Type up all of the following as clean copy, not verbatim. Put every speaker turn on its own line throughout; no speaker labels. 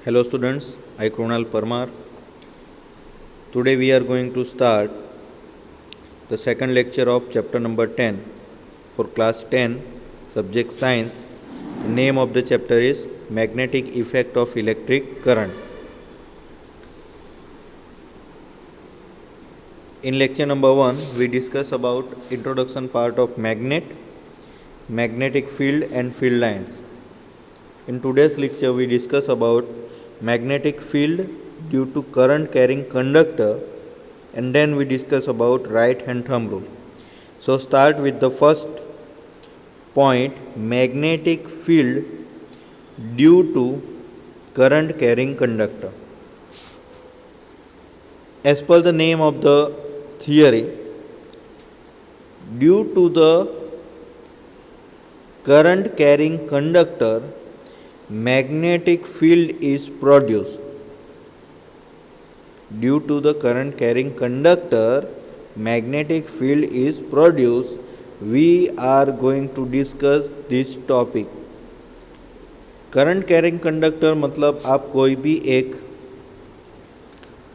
Hello students, I Krunal Parmar. Today we are going to start the second lecture of chapter number 10 for class 10 subject science. The name of the chapter is Magnetic Effect of Electric Current. In lecture number 1 we discuss about introduction part of magnetic field and field lines. In today's lecture we discuss about magnetic field due to current carrying conductor, and then we discuss about right hand thumb rule. So start with the first point, magnetic field due to current carrying conductor. As per the name of the theory, due to the current carrying conductor, magnetic field is produced. Due to the current carrying conductor, magnetic field is produced. We are going to discuss this topic. Current carrying conductor मतलब आप कोई भी एक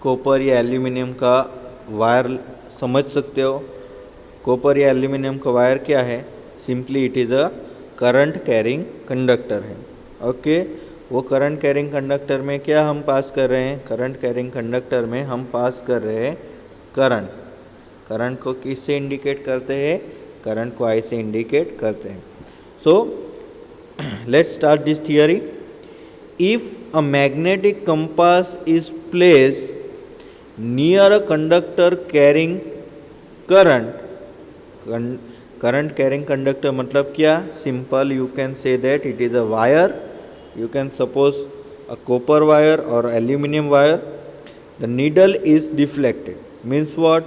copper या aluminium का wire समझ सकते हो. कॉपर या एल्यूमिनियम का वायर क्या है? Simply it is a current carrying conductor है. ओके, वो करंट कैरिंग कंडक्टर में क्या हम पास कर रहे हैं? करंट कैरिंग कंडक्टर में हम पास कर रहे हैं करंट. करंट को किससे इंडिकेट करते हैं? करंट को आई से इंडिकेट करते हैं. So let's start this theory. If a magnetic compass is placed near a conductor carrying current. Current carrying conductor मतलब क्या? Simple, you can say that it is a wire. You can suppose a copper wire or aluminum wire. The needle is deflected. Means what?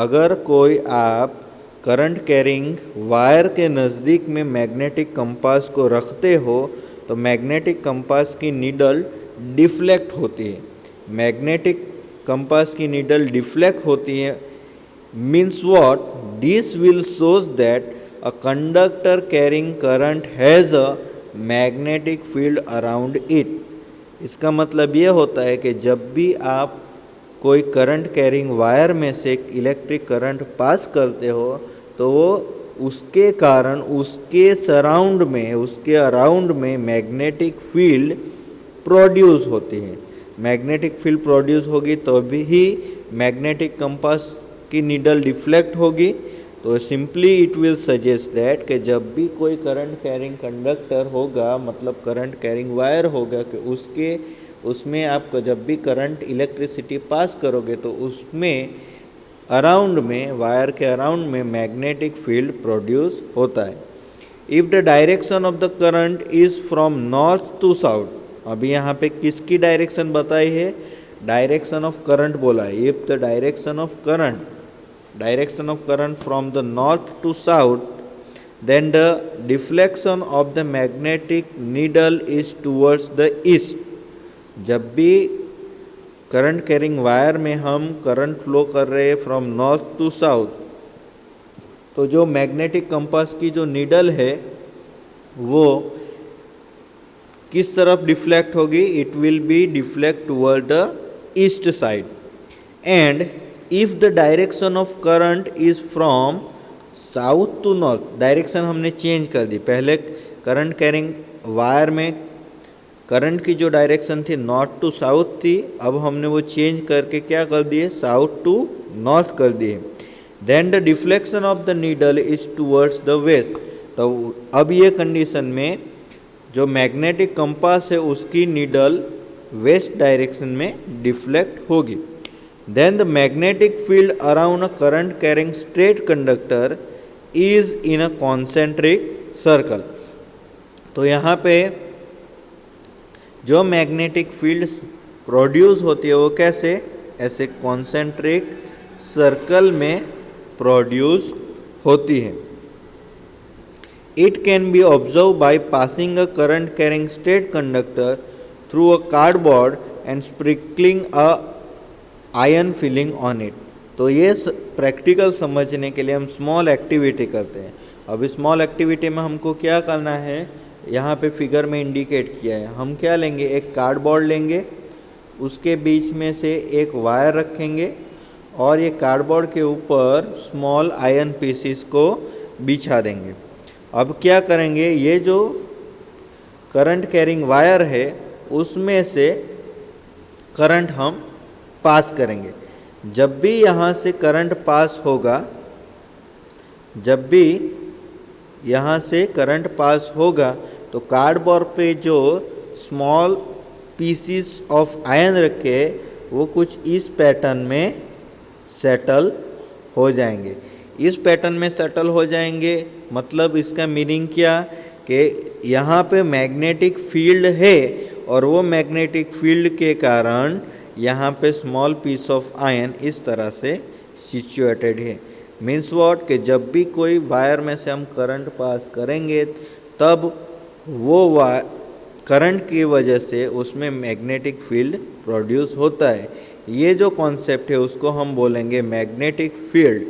अगर कोई आप current carrying wire के नज़दीक में magnetic compass को रखते हो तो मैग्नेटिक कंपास की नीडल डिफ्लेक्ट होती है. मैग्नेटिक कंपास की नीडल डिफ्लेक्ट होती है means what? This will shows that a conductor carrying current has a magnetic field around it. इसका मतलब ये होता है कि जब भी आप कोई करंट कैरिंग वायर में से इलेक्ट्रिक करंट पास करते हो तो वो उसके कारण उसके सराउंड में, उसके अराउंड में मैग्नेटिक फील्ड प्रोड्यूस होती है. मैग्नेटिक फील्ड प्रोड्यूस होगी तो भी मैग्नेटिक कंपास की नीडल डिफ्लेक्ट होगी. तो simply it will suggest that कि जब भी कोई करंट कैरिंग कंडक्टर होगा, मतलब करंट कैरिंग वायर होगा, कि उसमें आप जब भी करंट इलेक्ट्रिसिटी पास करोगे तो उसमें अराउंड में, वायर के अराउंड में मैग्नेटिक फील्ड प्रोड्यूस होता है. If the direction of the current is from north to south. अभी यहाँ पे किसकी डायरेक्शन बताई है? डायरेक्शन ऑफ करंट बोला है. If the direction of current from the north to south, then the deflection of the magnetic needle is towards the east. जब भी करंट कैरिंग वायर में हम करंट फ्लो कर रहे हैं फ्रॉम नॉर्थ टू साउथ, तो जो मैग्नेटिक कंपास की जो नीडल है वो किस तरफ डिफ्लेक्ट होगी? It will be deflect toward the east side. And if the direction of current is from south to north, direction हमने चेंज कर दी. पहले करंट कैरिंग वायर में करंट की जो डायरेक्शन थी नॉर्थ टू साउथ थी, अब हमने वो चेंज करके क्या कर दिए? साउथ टू नॉर्थ कर दिए. Then the deflection of the needle is towards the west. तो अब ये कंडीशन में जो मैग्नेटिक कंपास है उसकी नीडल वेस्ट डायरेक्शन में डिफ्लेक्ट होगी. Then the magnetic field around a current carrying straight conductor is in a concentric circle. तो यहाँ पे जो मैग्नेटिक फील्ड प्रोड्यूस होती है वो कैसे? ऐसे कॉन्सेंट्रिक सर्कल में प्रोड्यूस होती है. It can be observed by passing a current carrying straight conductor through a cardboard and sprinkling a iron filing on it. तो ये प्रैक्टिकल समझने के लिए हम स्मॉल एक्टिविटी करते हैं. अब स्मॉल एक्टिविटी में हमको क्या करना है? यहाँ पे फिगर में इंडिकेट किया है। हम क्या लेंगे, एक कार्डबोर्ड लेंगे, उसके बीच में से एक वायर रखेंगे और ये कार्डबोर्ड के ऊपर स्मॉल आयरन पीसीस को बिछा देंगे। अब क्या करेंगे, ये जो करंट कैरिंग वायर है उसमें से करंट हम पास करेंगे। जब भी यहाँ से करंट पास होगा, जब भी यहाँ से करंट पास होगा तो कार्डबोर्ड पे जो स्मॉल पीसीस ऑफ आयरन रखे वो कुछ इस पैटर्न में सेटल हो जाएंगे। इस पैटर्न में सेटल हो जाएंगे मतलब इसका मीनिंग क्या कि यहाँ पे मैग्नेटिक फील्ड है और वो मैग्नेटिक फील्ड के कारण यहाँ पे स्मॉल पीस ऑफ आयरन इस तरह से सिचुएटेड है। मीन्स व्हाट, कि जब भी कोई वायर में से हम करंट पास करेंगे तब वो करंट की वजह से उसमें मैग्नेटिक फील्ड प्रोड्यूस होता है। ये जो कॉन्सेप्ट है उसको हम बोलेंगे magnetic field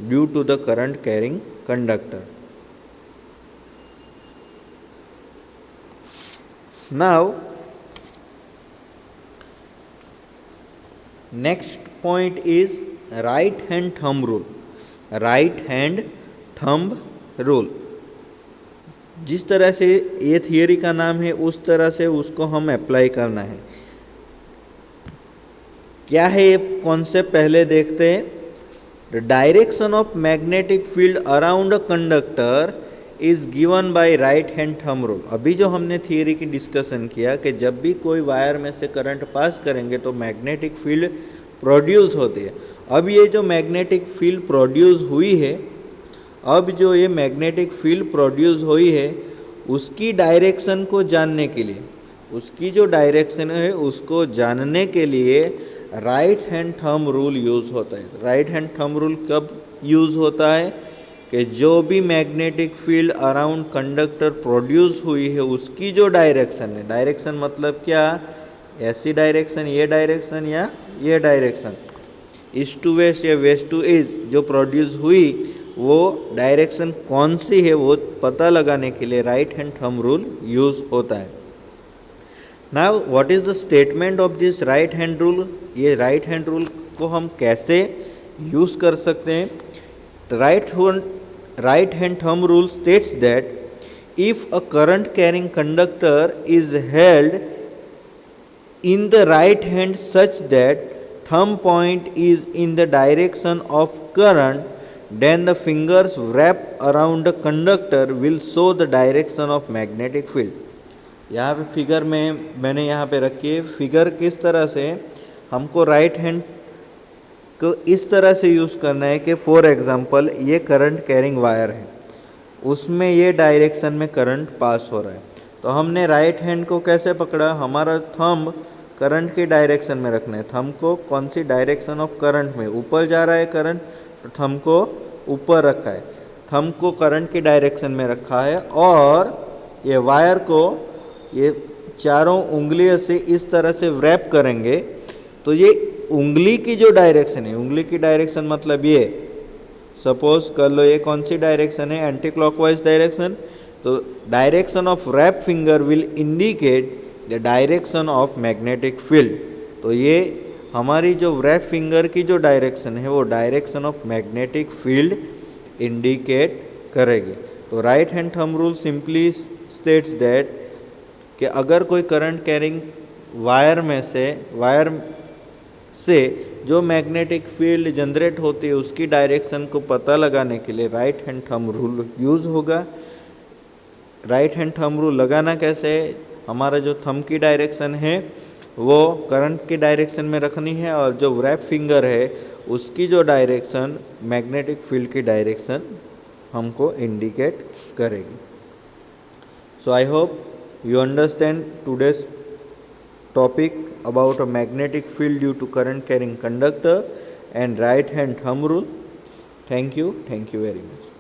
due to the current carrying conductor. Now next point is right hand thumb rule. Right hand thumb rule, जिस तरह से ये थियरी का नाम है उस तरह से उसको हम अप्लाई करना है। क्या है ये कॉन्सेप्ट, पहले देखते हैं। The direction of magnetic field around a conductor is given by right hand thumb rule. अभी जो हमने थियरी की डिस्कशन किया कि जब भी कोई वायर में से करंट पास करेंगे तो मैग्नेटिक फील्ड प्रोड्यूस होती है। अब ये जो मैग्नेटिक फील्ड प्रोड्यूस हुई है, अब जो ये मैग्नेटिक फील्ड प्रोड्यूस हुई है उसकी डायरेक्शन को जानने के लिए, उसकी जो डायरेक्शन है उसको जानने के लिए right hand thumb rule use होता है। राइट हैंड थंब रूल कब यूज़ होता है कि जो भी magnetic field around conductor produce हुई है उसकी जो डायरेक्शन है, डायरेक्शन मतलब क्या, ऐसी डायरेक्शन, ये डायरेक्शन या ये डायरेक्शन, ईस्ट टू वेस्ट या वेस्ट टू ईस्ट जो प्रोड्यूस हुई वो डायरेक्शन कौन सी है वो पता लगाने के लिए right hand thumb rule use होता है। Now what is the statement of this right hand rule. ये राइट हैंड रूल को हम कैसे यूज़ कर सकते हैं। Right hand thumb rule states that if a current carrying conductor is held in the right hand such that thumb point is in the direction of current, then the fingers wrapped around the conductor will show the direction of magnetic field। यहाँ पे figure में मैंने यहाँ पे रखी है। Figure किस तरह से हमको राइट हैंड को इस तरह से यूज़ करना है कि फॉर एग्जांपल ये करंट कैरिंग वायर है, उसमें ये डायरेक्शन में करंट पास हो रहा है, तो हमने राइट हैंड को कैसे पकड़ा, हमारा थंब करंट की डायरेक्शन में रखना है। थंब को कौन सी डायरेक्शन ऑफ करंट में, ऊपर जा रहा है करंट तो थंब को ऊपर रखा है, थंब को करंट की डायरेक्शन में रखा है और ये वायर को ये चारों उंगलियों से इस तरह से रैप करेंगे तो ये उंगली की जो डायरेक्शन है, उंगली की डायरेक्शन मतलब ये सपोज कर लो ये कौन सी डायरेक्शन है, एंटी क्लॉकवाइज डायरेक्शन, तो direction of wrap finger will indicate the direction of magnetic field. तो ये हमारी जो रैप फिंगर की जो डायरेक्शन है वो direction of magnetic field indicate करेगी। तो right hand thumb rule simply states that कि अगर कोई करंट कैरिंग वायर से जो मैग्नेटिक फील्ड जनरेट होती है उसकी डायरेक्शन को पता लगाने के लिए right hand thumb rule use होगा। राइट हैंड थंब रूल लगाना कैसे है, हमारा जो थंब की डायरेक्शन है वो करंट की डायरेक्शन में रखनी है और जो रैप फिंगर है उसकी जो डायरेक्शन मैग्नेटिक फील्ड की डायरेक्शन हमको इंडिकेट करेगी। So I hope you understand today's topic about a magnetic field due to current carrying conductor and right hand thumb rule. Thank you very much.